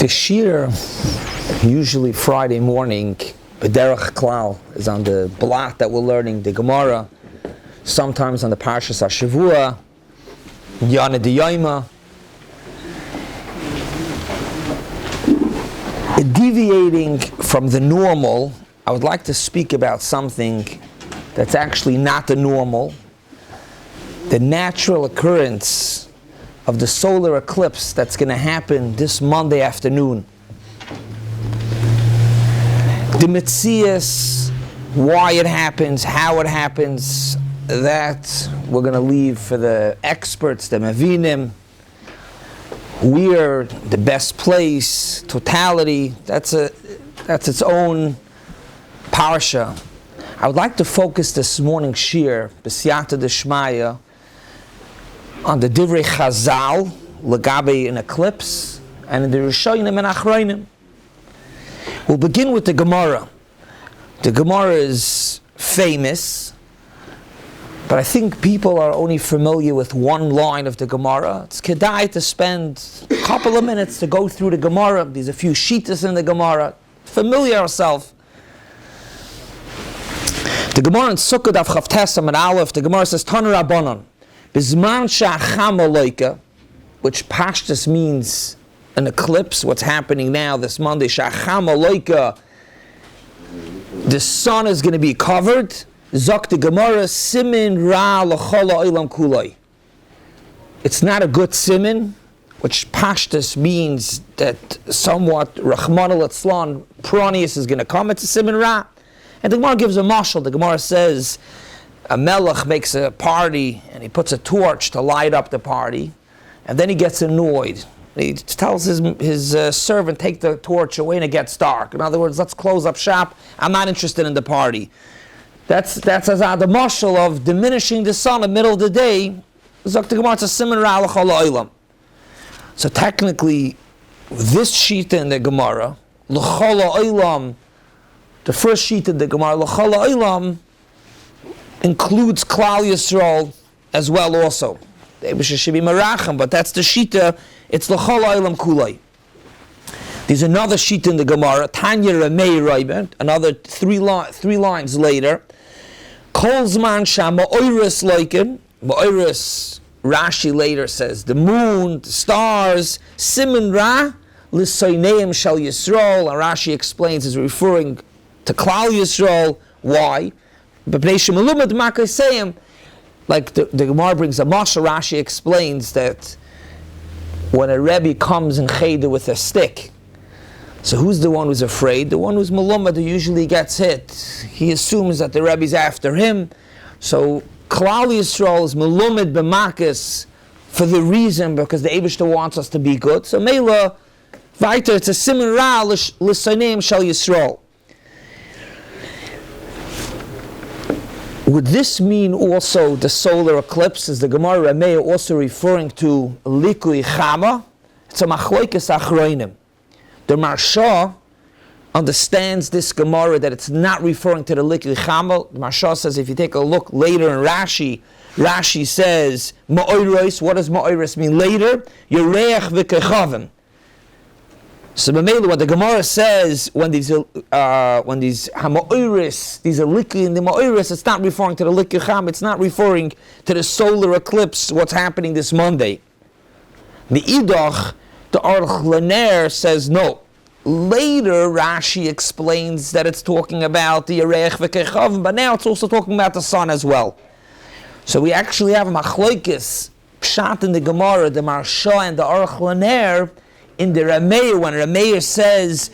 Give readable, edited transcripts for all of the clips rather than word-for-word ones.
The Shiur, usually Friday morning, B'derech Klal, is on the blot that we're learning, the Gemara, sometimes on the Parshas HaShavua, Yana D'Yoma. Deviating from the normal, I would like to speak about something that's actually not the normal, the natural occurrence of the solar eclipse that's going to happen this Monday afternoon. The Metzias, why it happens, how it happens, that we're going to leave for the experts, the Mavinim. We're the best place, totality, that's its own parsha. I would like to focus this morning's shiur, B'siyata D'Shmaya, on the Divrei Chazal, Legabe an eclipse, and in the Rishonim and Achronim. We'll begin with the Gemara. The Gemara is famous, but I think people are only familiar with one line of the Gemara. It's kedai to spend a couple of minutes to go through the Gemara. There's a few shittas in the Gemara. Familiar ourselves. The Gemara in Sukkot Daf Chavtes Amud Aleph, the Gemara says, Tanu Rabbanon, Bizman Sha'acham Aloika, which pashtus means an eclipse, what's happening now this Monday, Sha'acham Aloika, the sun is going to be covered. Zok the Gemara, Simin Ra L'chol Ha'olam Kuloi. It's not a good simin, which pashtus means that somewhat Rachmana Litzlan Pronius is going to come. It's a simin Ra. And the Gemara gives a mashal. The Gemara says a melech makes a party and he puts a torch to light up the party, and then he gets annoyed. He tells his servant, take the torch away, and it gets dark. In other words, let's close up shop. I'm not interested in the party. That's the mashal of diminishing the sun in the middle of the day. Zok the Gemara, it's a siman ra l'chol ha'olam. So technically, this sheet in the Gemara, l'chol ha'olam, the first sheet in the Gemara, l'chol ha'olam, includes Klal Yisrael as well also. The Eibusha should be merachim, but that's the shita. It's l'chol ha'olam kulai. There's another sheet in the Gemara, Tanya Ramei Raibent, another three lines later. Kol zman sha'ma'oiris loiken, ma'oiris, Rashi later says, the moon, the stars, simin ra, l'soineim shal Yisrael, and Rashi explains is referring to Klal Yisrael. Why? Like the Gemara brings a mashal, Rashi explains that when a Rebbe comes in Cheder with a stick, so who's the one who's afraid? The one who's malumad, who usually gets hit. He assumes that the Rebbe's after him. So Klal Yisrael is malumad b'makas for the reason because the Eibishter wants us to be good. So Meila, weiter, it's a siman ra l'soneim shal Yisrael. Would this mean also the solar eclipse? Is the Gemara Rameh also referring to Likui Chama? It's a machloikes achronim. The Marsha understands this Gemara that it's not referring to the Likui Chama. The Marsha says if you take a look later in Rashi, Rashi says Ma'oiros. What does Ma'oiros mean later? Yereach v'kechavim. So what the Gemara says when these ha'ma'oris, these are likui in the ma'oris, it's not referring to the likui cham, it's not referring to the solar eclipse, what's happening this Monday. The Idach, the Ohr Chaim says no. Later Rashi explains that it's talking about the Yereich v'kechavim, but now it's also talking about the sun as well. So we actually have a machloikis, pshat in the Gemara, the Marsha and the Ohr Chaim, in the Rameir, when Rameir says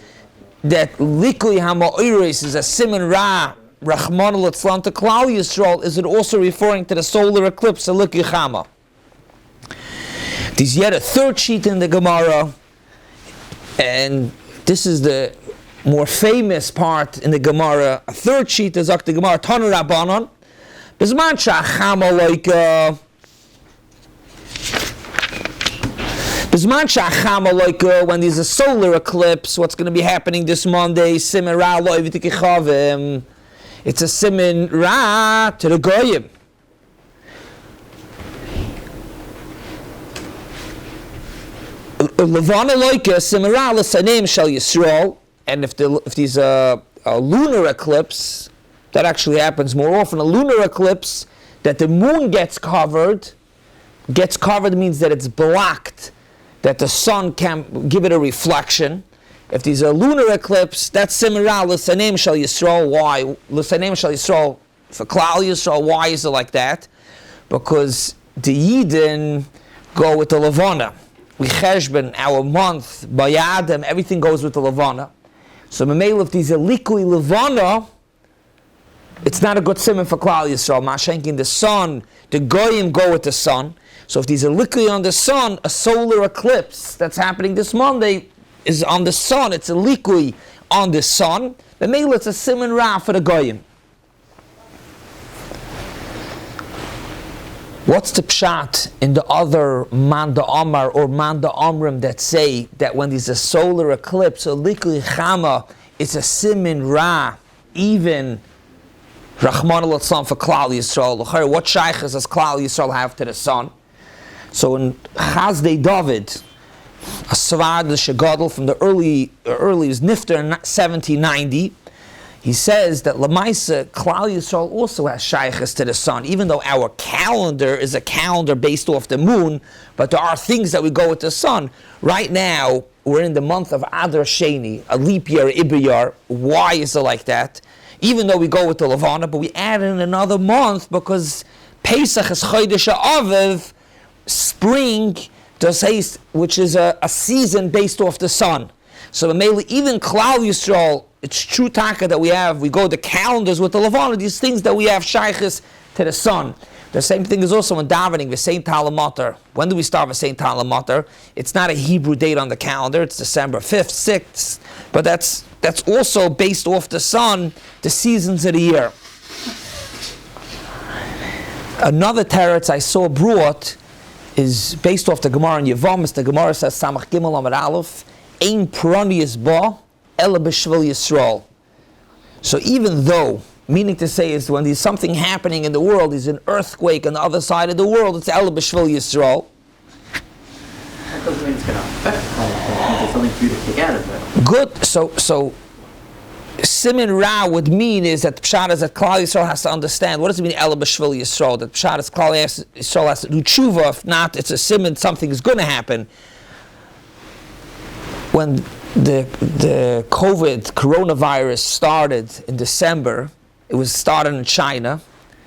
that Likui HaMa'iris is a siman ra, Rachmana Litzlan to Klal Yisrael, is it also referring to the solar eclipse, a Likui Chama? There's yet a third sheet in the Gemara, and this is the more famous part in the Gemara. A third sheet is the Gemara, Tanu Rabbanon, Bizman Sha'acham Aloika, when there's a solar eclipse, what's going to be happening this Monday? Simin ra lo v'tikichavim. It's a simin ra to the goyim. Levana loika simira l'sanim shel Yisrael, and if there's a lunar eclipse, that actually happens more often. A lunar eclipse that the moon gets covered means that it's blocked, that the sun can't give it a reflection. If there's a lunar eclipse, that's simira l'sanim shel Yisrael. Why? L'sanim shel Yisrael for Klal Yisrael. Why is it like that? Because the Yidden go with the Levana. We cheshben our month by Adam, everything goes with the Levana. So Mamela, if there's a likui Levana, it's not a good simon for Klal Yisrael. Mashenkin, the sun, the goyim go with the sun. So if there's a likui on the sun, a solar eclipse that's happening this Monday is on the sun. It's a likui on the sun. Mamela, it's a simon ra for the goyim. What's the pshat in the other Manda Omar or Manda Omrim that say that when there's a solar eclipse, a likui chama, it's a simin ra, even Rahman al-Atzlam for Klal Yisrael? What shaykhs does Klal Yisrael have to the sun? So in Chazdei David, a Savad Shegadol from the early was Nifter in 1790, he says that Lamaisa, Klal Yisrael also has shaykhs to the sun, even though our calendar is a calendar based off the moon, but there are things that we go with the sun. Right now, we're in the month of Adar Sheni, a leap year, Ibiyar. Why is it like that? Even though we go with the Levana, but we add in another month because Pesach is Chodesh Aviv, spring, which is a season based off the sun. So even Klal Yisrael, it's true taka that we go the calendars with the Levana, these things that we have shaykhs to the sun. The same thing is also in davening, the Saint Talamater. When do we start with Saint Talamater? It's not a Hebrew date on the calendar, it's December 5th, 6th, but that's also based off the sun, the seasons of the year. Another teretz I saw brought is based off the Gemara in Yevamis. The Gemara says, Samach Gimel Amar Aleph, Ein Pronius Ba, Ela B'Shvil Yisrael. So even though, meaning to say is when there's something happening in the world, there's an earthquake on the other side of the world, it's Ela B'Shvil Yisrael. That doesn't mean it's going to affect Klal. There's something for you to take out of it. Good. So Simin Ra would mean is that Pshat is that Klal Yisrael has to understand. What does it mean Ela B'Shvil Yisrael? That Pshat is Klal Yisrael has to do tshuva. If not, it's a Simin, something is going to happen. When the coronavirus started in December, it was started in China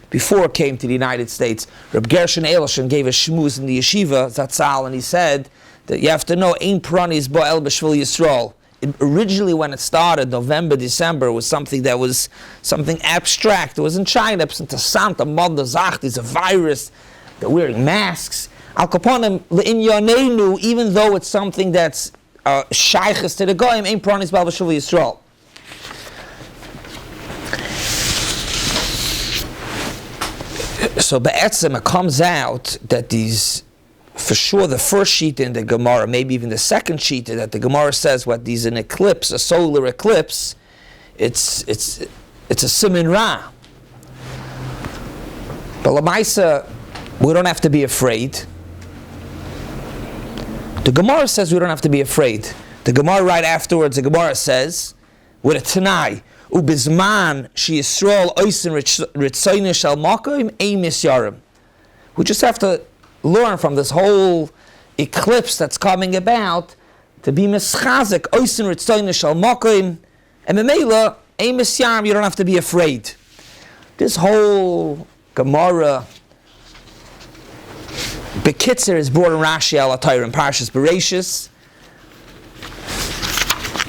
before it came to the United States. Reb Gershon Elishan gave a shmuz in the yeshiva, Zatzal, and he said that you have to know, Ein Pranis Bo El B'Shvil Yisrael. Originally when it started, November, December, was something that was something abstract. It was in China, Santa Mother Zach, there's a virus, they're wearing masks. Al Kaponim, L'Inyanenu, even though it's something that's shaykhs to the goyim, Ein Pranis Bo El B'Shvil Yisrael. So Be'etzem, it comes out that these, for sure the first sheet in the Gemara, maybe even the second sheet that the Gemara says what these an eclipse, a solar eclipse, it's a simin ra. But Lamaisa, we don't have to be afraid. The Gemara says we don't have to be afraid. The Gemara right afterwards, the Gemara says, with a Tanai, Ubizman she Yisrael oisin ritzoyne shel makom ein misyarim. We just have to learn from this whole eclipse that's coming about to be mischazik oisin ritzoyne shel makom, and memela ein misyarim. You don't have to be afraid. This whole Gemara Bekitzer is brought in Rashi al Atayr in Parshas Bereshis.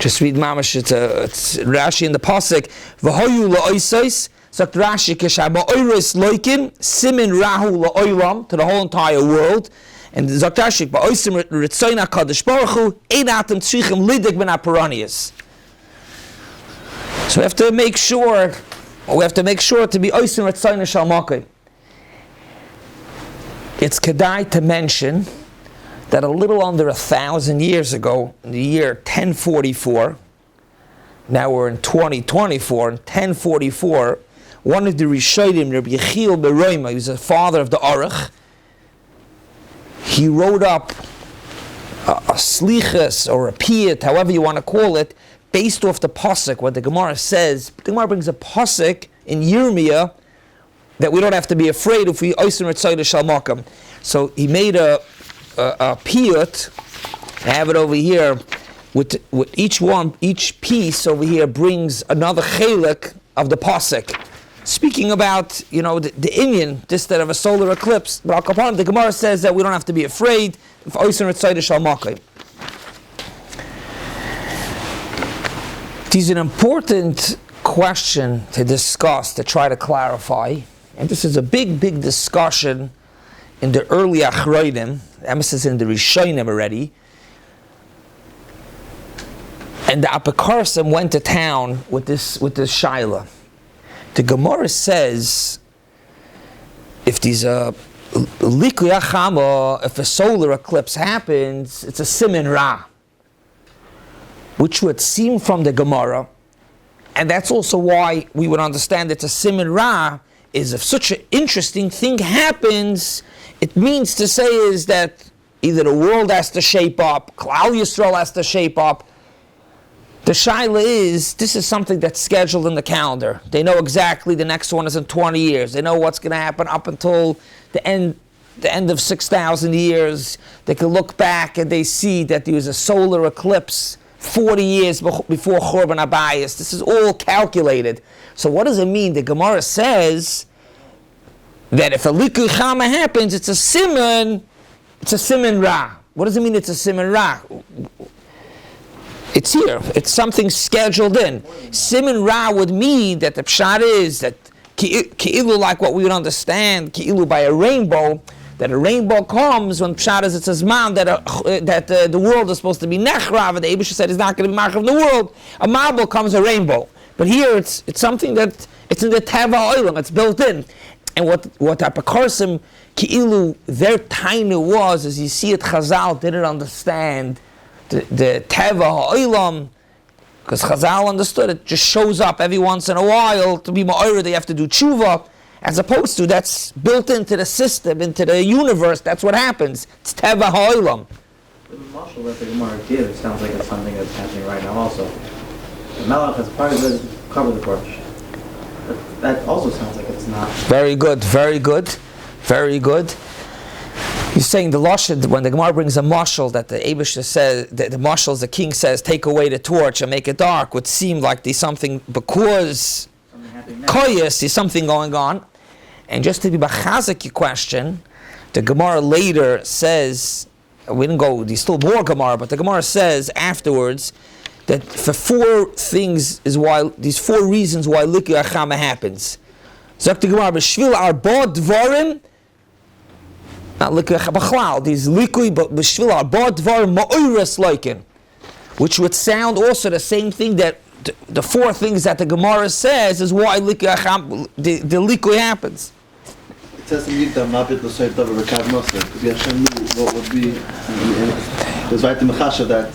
Just read Mamash, it's Rashi in the Pasuk. V'hoyu la'oisais, sagt Rashi, k'shaba oiros loikin, simin rahu la'oilam, to the whole entire world. And sagt Rashi, ba'oisim ritzoyna kadosh baruch hu, ein atem tzrichim lidik ben aparanias. So we have to make sure to be oisim ritzoyna shal makom. It's kedai to mention that a little under 1,000 years ago, in the year 1044, now we're in 2024, in 1044, one of the Rishonim, Rabbi Yechiel Beroima, he was the father of the Aruch, he wrote up a slichus or a piyut, however you want to call it, based off the pasuk, what the Gemara says. The Gemara brings a pasuk in Yirmiyah that we don't have to be afraid if we oisin ritzayda shalmakam. So he made a piyut. I have it over here. With each piece over here brings another chelik of the pasuk, speaking about the inyan, this that of a solar eclipse. But the Gemara says that we don't have to be afraid if oisin ritzayda shalmakam. It is an important question to discuss, to try to clarify, and this is a big discussion in the early Achroidim, emphasis in the Rishonim already. And the Apikarsim went to town with this shaila. The Gemara says, if there's a likui achama, if a solar eclipse happens, it's a siman ra, which would seem from the Gemara, and that's also why we would understand it's a siman ra, is if such an interesting thing happens, it means to say is that either the world has to shape up, Klal Yisrael has to shape up. The shaila is, this is something that's scheduled in the calendar. They know exactly the next one is in 20 years. They know what's going to happen up until the end of 6,000 years. They can look back and they see that there was a solar eclipse 40 years before Churban Abayis. This is all calculated. So what does it mean? The Gemara says that if a likui chama happens, it's a siman ra. What does it mean it's a siman ra? It's here. It's something scheduled in. Siman Ra would mean that the pshat is that ki'ilu, like what we would understand, ki'ilu by a rainbow, that a rainbow comes when pshat is it's a zman that the world is supposed to be nechrav, and the Eibusha said it's not going to be marchav the world. A marble comes a rainbow. But here it's something that it's in the teva oilam, it's built in. And what Apakarsim ki'ilu, their tainu was, as you see it, Chazal didn't understand the teva ha'olam, because Chazal understood it just shows up every once in a while. To be ma'or, they have to do tshuva, as opposed to that's built into the system, into the universe. That's what happens. It's teva ha'olam. The marshal that the Gemara gives sounds like it's something that's happening right now also. The Malach has part of it cover the torch. But that also sounds like it's not. Very good. He's saying the lashon, when the Gemara brings a mashal that the Eibusha says, the mashal, the king says, take away the torch and make it dark, would seem like there's something, because koyas, there's something going on. And just to be bachazik your question, the Gemara later says, we didn't go, there's still more Gemara, but the Gemara says afterwards that for these four reasons why likui achama happens. Zok the Gemara, b'shvil arba dvarim, not likui b'chlal, these likui, but b'shvil arba dvarim ma'oires loikin, which would sound also the same thing that the four things that the Gemara says is why likui achama, the likui happens. It says in Yigdam, Mabit l'soif davar v'kav nosef. Could be Hashem knew what would be. There's right the mechasha that.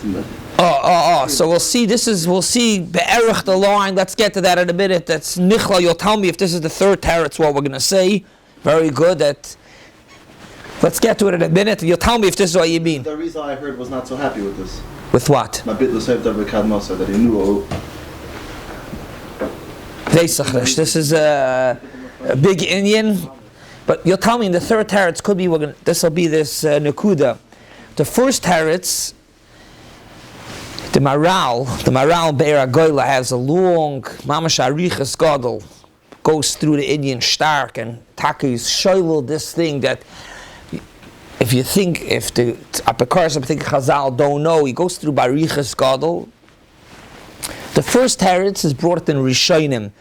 So we'll see be'erich the line. Let's get to that in a minute. That's nichla. You'll tell me if this is the third teretz, what we're going to say. Very good. Let's get to it in a minute. You'll tell me if this is what you mean. The reason I heard was not so happy with this. With what? Mabit l'soif davar v'kav nosef, that he knew. This is a big Indian. But you'll tell me in the third teretz could be this will be this nekuda. The first teretz, the Maral Be'er HaGoyla has a long mamash arichas gadol, goes through the Indian stark, and Taki is shoylel this thing that if the Apikarsim think Chazal don't know, he goes through barichas gadol. The first teretz is brought in Rishonim,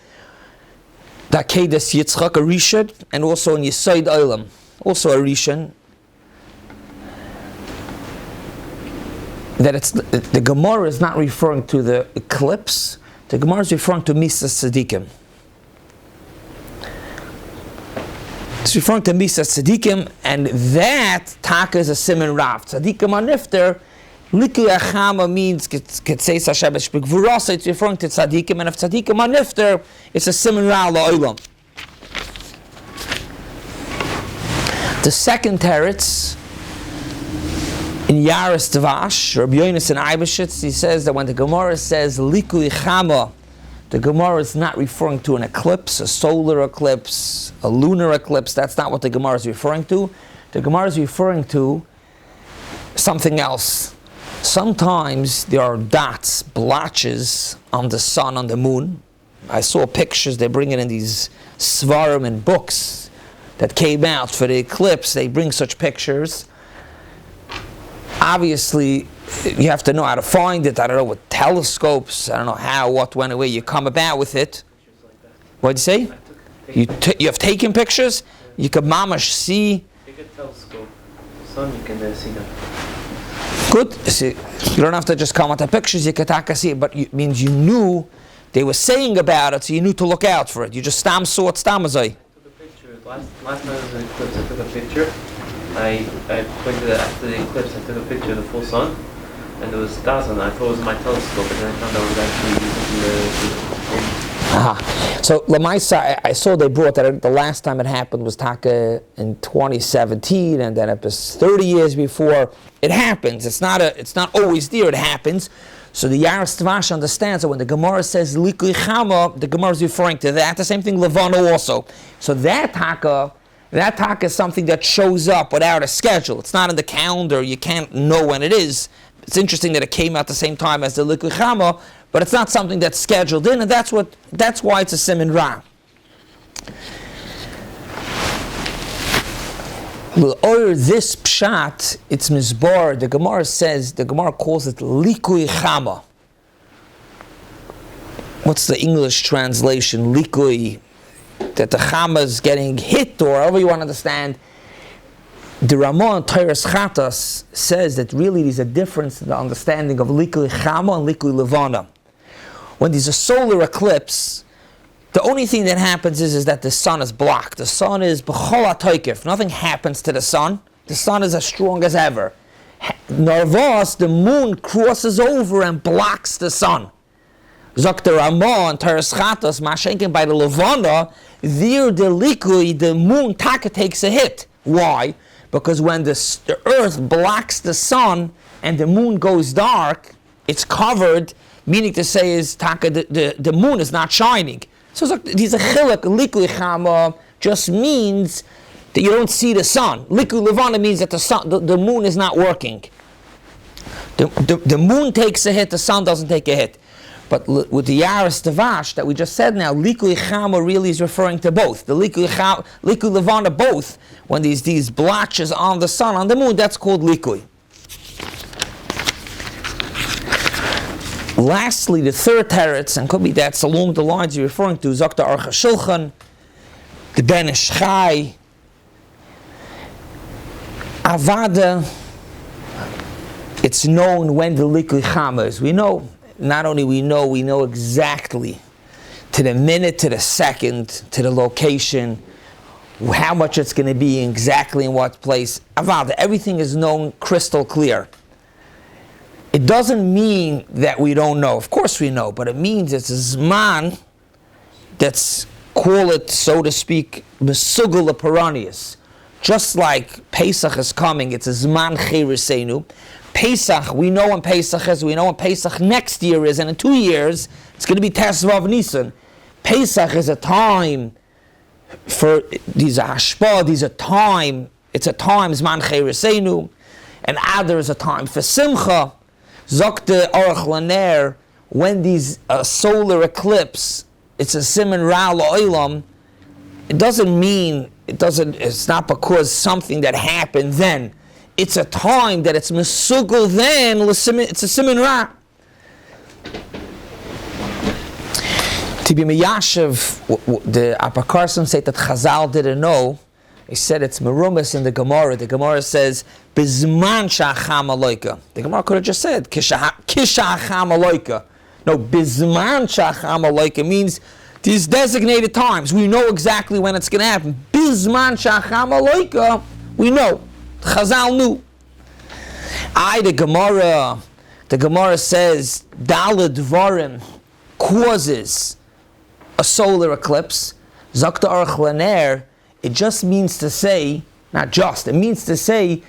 the Akedas Yitzchak, a Rishon, and also in Yesod Olam, also a Rishon. That the Gemara is not referring to the eclipse, the Gemara is referring to Misas Tzadikim. It's referring to Misas Tzadikim, and that Taka is a Siman Rav. Tzadikim are nifter. Likui achama means Ketzeis Hashem B'Gvurasa. It's referring to Tzadikim, and if Tzadikim are nifter, it's a Siman Ra La'olam. The second teretz in In Yaris Tavash, Rabbi Yonasan Eibeshitz, he says that when the Gemara says Likui Chama, the Gemara is not referring to an eclipse, a solar eclipse, a lunar eclipse. That's not what the Gemara is referring to. The Gemara is referring to something else. Sometimes there are dots, blotches on the sun, on the moon. I saw pictures, they bring it in these svarim and books that came out for the eclipse. They bring such pictures. Obviously, you have to know how to find it. I don't know, with telescopes. I don't know how, what, when, where you come about with it. What'd you say? You have taken pictures? You could mamash see. Take a telescope. Sun, you can see them. Good. See, you don't have to just comment on pictures. You can see it, but it means you knew they were saying about it, so you knew to look out for it. You just saw it stamazai. I took a picture. Last time I was in Eclipse, I took a picture. I pointed after the eclipse. I took a picture of the full sun, and there was stars on it. I thought it was my telescope, and then I found out it was actually using the. So Lamaisa, I saw they brought that the last time it happened was Taka in 2017, and then it was 30 years before. It happens. It's not always there. It happens. So the Yaris Tavash understands that when the Gemara says Likui Chama, the Gemara is referring to that. The same thing Levana also. So that Taka is something that shows up without a schedule. It's not in the calendar. You can't know when it is. It's interesting that it came out the same time as the Likui Chama, but it's not something that's scheduled in, and that's why it's a Siman Ra. Or this pshat, it's mizbar. The Gemara calls it Likui Chama. What's the English translation? Likui, that the Chama is getting hit, or however you want to understand. The Ramah in Torah Chatas says that really there's a difference in the understanding of Likui Chama and Likui Levana. When there's a solar eclipse, the only thing that happens is that the sun is blocked. The sun is b'chol ha'toikif. Nothing happens to the sun. The sun is as strong as ever. Narvas, the moon crosses over and blocks the sun. Zok Ramah and Torah Chatas, Mashenkin by the Levana, there the Likui, the moon taka takes a hit. Why? Because when the earth blocks the sun and the moon goes dark, it's covered, meaning to say is taka, the moon is not shining. So these a chiluk, Likui Chama, just means that you don't see the sun. Likui Levana means that the moon is not working. The moon takes a hit, the sun doesn't take a hit. But with the Yaris Tavash that we just said now, Likui Chama really is referring to both. The Likui Levana both. When these blotches on the sun, on the moon, that's called Likui. Lastly, the third teretz, and could be that's along the lines you're referring to, Zakta Archa Shulchan, the Ben Ish Chai, Avada, it's known when the Likui Chama is. We know, not only we know exactly, to the minute, to the second, to the location, how much it's going to be, exactly in what place. Avada, everything is known crystal clear. It doesn't mean that we don't know. Of course we know, but it means it's a zman that's, call it, so to speak, mesugul leparanius. Just like Pesach is coming, it's a zman cherisenu. Pesach, we know when Pesach is, we know when Pesach next year is, and in 2 years, it's going to be Tesvav Nisan. Pesach is a time for these hashpa, it's a time, zman cherisenu, and Adar is a time for simcha. Zokte Orach Laner, when these solar eclipse, it's a siman ra la'olam. It doesn't mean it's not because something that happened then. It's a time that it's mesugul then. It's a siman ra. To be meyashiv, the Apakarsim say that Chazal didn't know. He said it's merumas in the Gemara. The Gemara says, Bizman sha'acham aloika. The Gemara could have just said, Kisha'acham aloika. No, Bizman sha'acham aloika means these designated times. We know exactly when it's going to happen. Bizman sha'acham aloika, we know. Chazal knew. The Gemara says, Daled Dvarim causes a solar eclipse. Zakta Arach Laner, it just means to say, not just, it means to say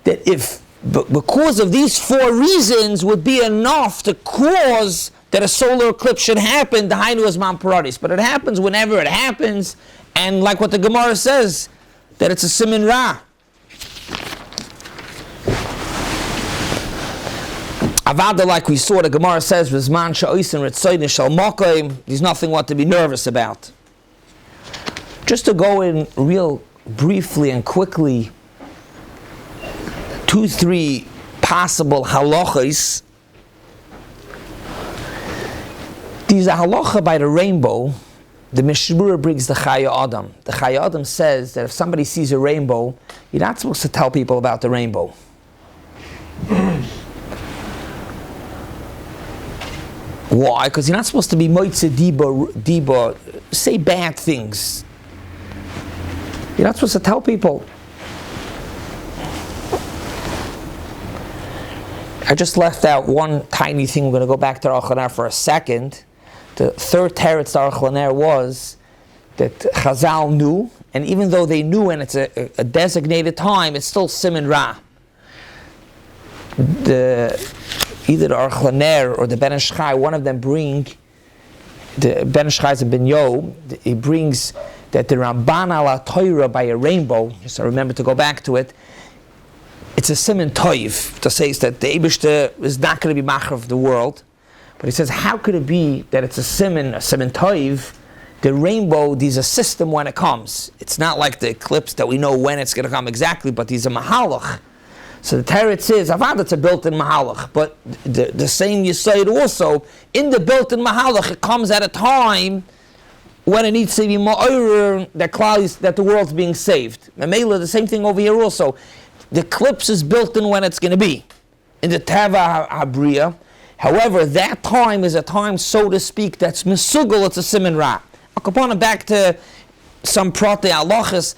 that if But because of these 4 reasons would be enough to cause that a solar eclipse should happen, the Hainu is Man Paradis. But it happens whenever it happens, and like what the Gemara says, that it's a Simin Ra. Avada, like we saw, the Gemara says, there's nothing what to be nervous about. Just to go in real briefly and quickly, 2-3 possible halachas. These are halacha by the rainbow. The Mishmur brings the Chaya Adam. The Chaya Adam says that if somebody sees a rainbow, you're not supposed to tell people about the rainbow. Why? Because you're not supposed to be moitze diba, say bad things. You're not supposed to tell people. I just left out one tiny thing. We're going to go back to Ohr Chaim for a second. The third teretz Ohr Chaim was that Chazal knew, and even though they knew and it's a designated time, it's still Siman Ra. Either the Ohr Chaim or the Ben Ish Chai, one of them bring, the Ben Ish Chai is a Ben Yo, he brings that the Ramban ala Torah by a rainbow, so remember to go back to it, it's a siman toiv to say that the Eibishter is not going to be macher of the world. But he says, how could it be that it's a siman toiv? The rainbow, there's a system when it comes. It's not like the eclipse that we know when it's going to come exactly, but there's a mahalach. So the teretz is, avad, it's a built-in mahalach. But the same you say it also, in the built-in mahalach, it comes at a time when it needs to be ma'orer that the world's being saved. Mamela, the same thing over here also. The eclipse is built in when it's going to be, in the Tava HaBriya. However, that time is a time, so to speak, that's Mesugel, it's a Siman Ra. I'll come on back to some Prate Halachas.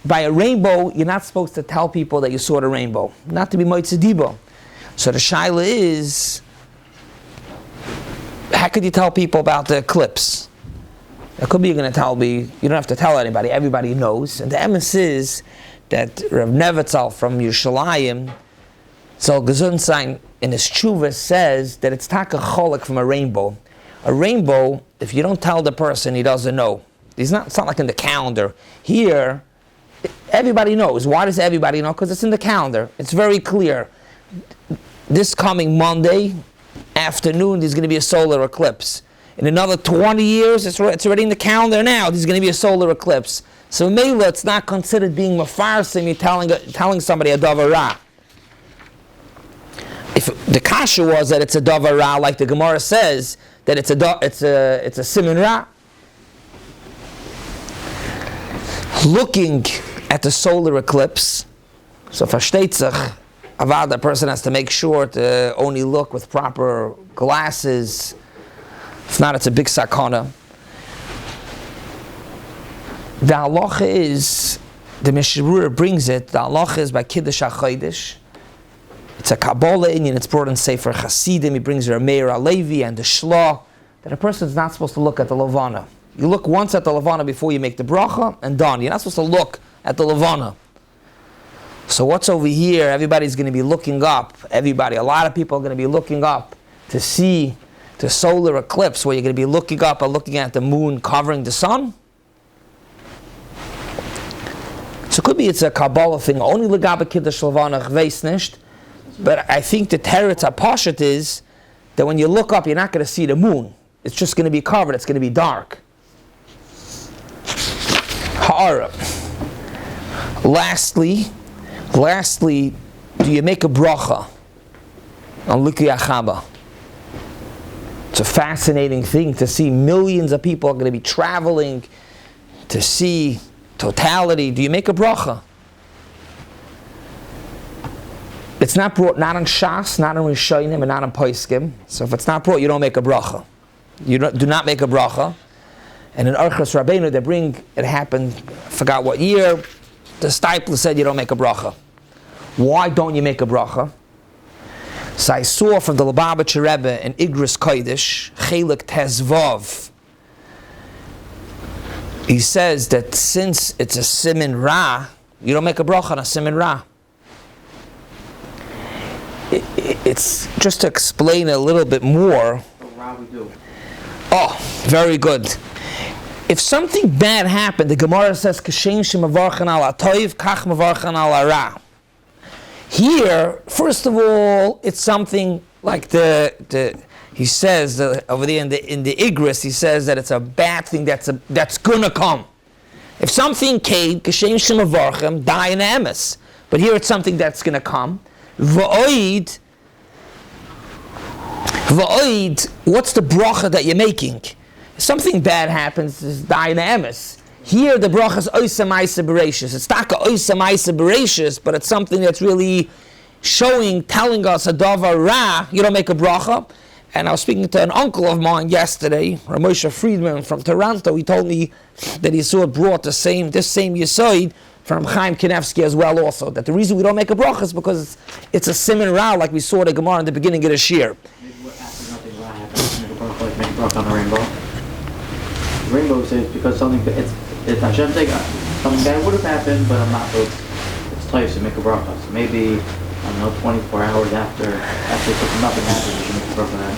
By a rainbow, you're not supposed to tell people that you saw the rainbow. Not to be Moitze Dibo. So the Shaila is, how could you tell people about the eclipse? It could be you're going to tell me, you don't have to tell anybody, everybody knows. And the emes is that Rav Nevitzal from Yerushalayim, Zal Gesundsein, in his tshuva says that it's taka cholik from a rainbow. A rainbow, if you don't tell the person, he doesn't know. It's not like in the calendar. Here, everybody knows. Why does everybody know? Because it's in the calendar. It's very clear. This coming Monday afternoon, there's going to be a solar eclipse. In another 20 years, it's already in the calendar now, there's going to be a solar eclipse. So Mela, it's not considered being mafarsim, you're telling somebody a davar ra. If the kasha was that it's a davar ra, like the Gemara says, that it's a siman ra. Looking at the solar eclipse, so versteht sich, avad, the person has to make sure to only look with proper glasses. If not, it's a big sakana. The halacha is, the Mishmur brings it, the halacha is by Kiddush HaChodesh. It's a Kabbalah Inyan, it's brought in Sefer Hasidim, he brings Rameir Alevi and the Shla, that a person is not supposed to look at the Levana. You look once at the Levana before you make the bracha, and done. You're not supposed to look at the Levana. So what's over here, everybody's going to be looking up, a lot of people are going to be looking up to see the solar eclipse, where you're going to be looking up and looking at the moon covering the sun. So it could be it's a Kabbalah thing, only Legaba Kiddush Levana Chveis nicht. But I think the teretz HaPashat is that when you look up, you're not going to see the moon. It's just going to be covered, it's going to be dark. Ha'ara. Lastly, do you make a bracha on Likui Achaba? It's a fascinating thing to see. Millions of people are going to be traveling to see totality. Do you make a bracha? It's not brought, not on Shas, not on Rishonim, and not on Poskim. So if it's not brought, you don't make a bracha. You do not make a bracha. And in Orchos Rabbeinu, they bring, it happened, I forgot what year, the Stipler said you don't make a bracha. Why don't you make a bracha? So I saw from the Lubavitcher Rebbe in Igros Kodesh, Chelik Tezvav, he says that since it's a Siman Ra, you don't make a bracha on a Siman Ra. it's just to explain a little bit more. Oh, very good. If something bad happened, the Gemara says, "Kashem shemavarchan al atoiv, kach mavarchan al ara." Here, first of all, it's something like he says over there in the Igris, he says that it's a bad thing that's gonna come. If something came, Kashem shemavarchan, die in emes. But here it's something that's gonna come. Va'oid, what's the bracha that you're making? If something bad happens, it's die emes. Here the bracha is oisa ma'isa bereshis. It's not oisa ma'isa bereshis, but it's something that's really telling us a davar ra. You don't make a bracha. And I was speaking to an uncle of mine yesterday, Ramosha Friedman from Toronto. He told me that he saw it brought this same Yesoid from Chaim Kanevsky as well also. That the reason we don't make a bracha is because it's a siman ra, like we saw the Gemara in the beginning of the Shiur. Make a bracha on the rainbow. The rainbow says because something Hashem say something bad would have happened, but I'm not. It's tough to make a bracha. So maybe 24 hours after nothing happens, you should make a bracha then.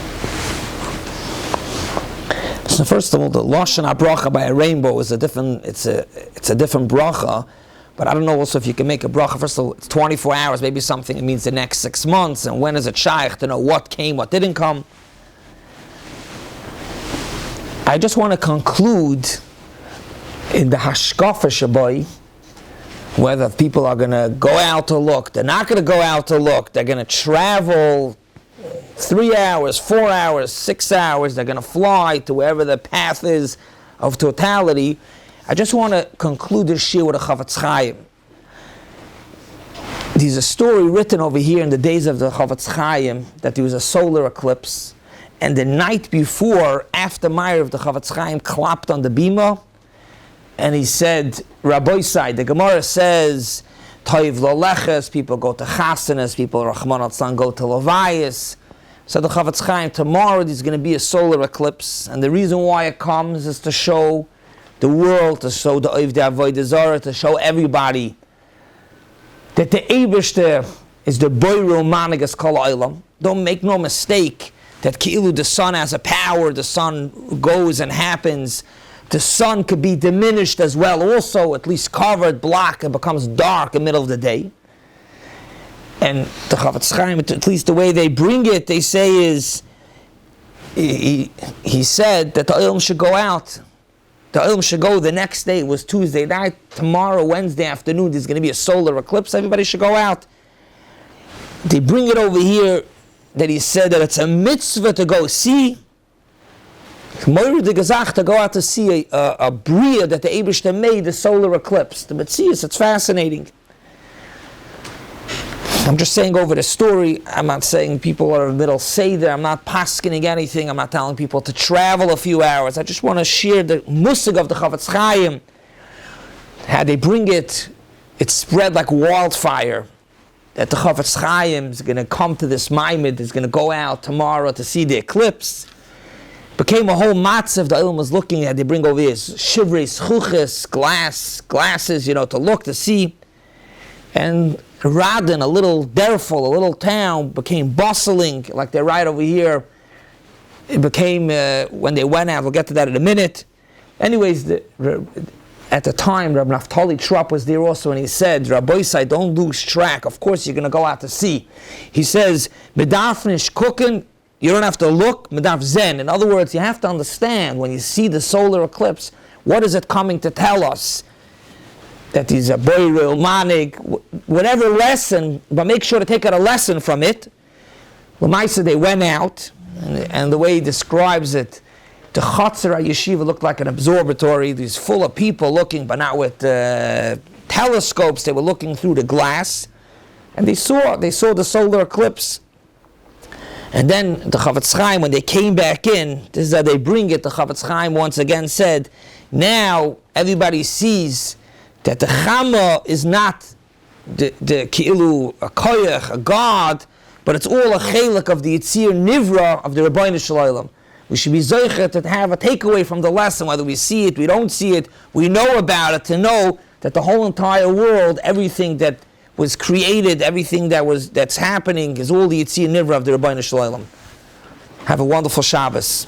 So first of all, the lashon bracha by a rainbow is a different. It's a different bracha. But I don't know also if you can make a bracha. First of all, it's 24 hours. Maybe something it means the next 6 months. And when is it shaykh to know what came, what didn't come? I just want to conclude in the hashkafa shabai, whether people are going to go out to look, they're not going to go out to look, they're going to travel 3 hours, 4 hours, 6 hours, they're going to fly to wherever the path is of totality. I just want to conclude this Shiur with a Chavetz Chaim. There's a story written over here in the days of the Chavetz Chaim that there was a solar eclipse, and the night before, after Meir, the Chavetz Chaim clapped on the bima, and he said, Rabbi side, the Gemara says, Toiv lo leches, people go to chasanas, people, Rahman al-San, go to Levias. So the Chavetz Chaim, tomorrow there's going to be a solar eclipse, and the reason why it comes is to show the world, to show the Oiv de Avodah Zarah, to show everybody that the Eibishter is the Boiru Manigas Kol Olam. Don't make no mistake that Ki'ilu, the sun has a power, the sun goes and happens. The sun could be diminished as well, also at least covered, blocked, and becomes dark in the middle of the day. And the Chavetz Chaim, at least the way they bring it, they say is, he said that the Olam should go out. The Olam should go the next day. It was Tuesday night. Tomorrow, Wednesday afternoon, there's going to be a solar eclipse. Everybody should go out. They bring it over here that he said that it's a mitzvah to go see. Moira de Gezach, to go out to see a bria that the Eibishter made, the solar eclipse. The Metzias, it's fascinating. I'm just saying over the story. I'm not saying people are in the middle seder. I'm not paskening anything. I'm not telling people to travel a few hours. I just want to share the musig of the Chavetz Chaim. How they bring it, it's spread like wildfire. That the Chavetz Chaim is going to come to this Maimed, is going to go out tomorrow to see the eclipse. Became a whole matzav. The Olam was looking at. They bring over here shivres, chuches, glasses, to look, to see. And Radin, a little derful, a little town, became bustling, like they're right over here. It became, when they went out, we'll get to that in a minute. Anyways, at the time, Rabbi Naftali Trupp was there also, and he said, Rabbi Sai, don't lose track. Of course, you're going to go out to see. He says, Medafnish cooking, you don't have to look, Medaf Zen. In other words, you have to understand, when you see the solar eclipse, what is it coming to tell us? That is a boiril, manig, whatever lesson, but make sure to take out a lesson from it. Lamaisa, they went out, and the way he describes it, the Chatzar Yeshiva looked like an observatory. It was full of people looking, but not with telescopes. They were looking through the glass, and they saw the solar eclipse. And then the Chavetz Chaim, when they came back in, this is how they bring it. The Chavetz Chaim once again said, now everybody sees that the Chama is not the Ki'ilu, a Koyach, a God, but it's all a Chelik of the Yitzir Nivra of the Rabbeinu Shalom. We should be Zoichet to have a takeaway from the lesson, whether we see it, we don't see it, we know about it, to know that the whole entire world, everything that was created, everything that's happening is all the Yitzir Nivra of the Rabbeinu Shalom. Have a wonderful Shabbos.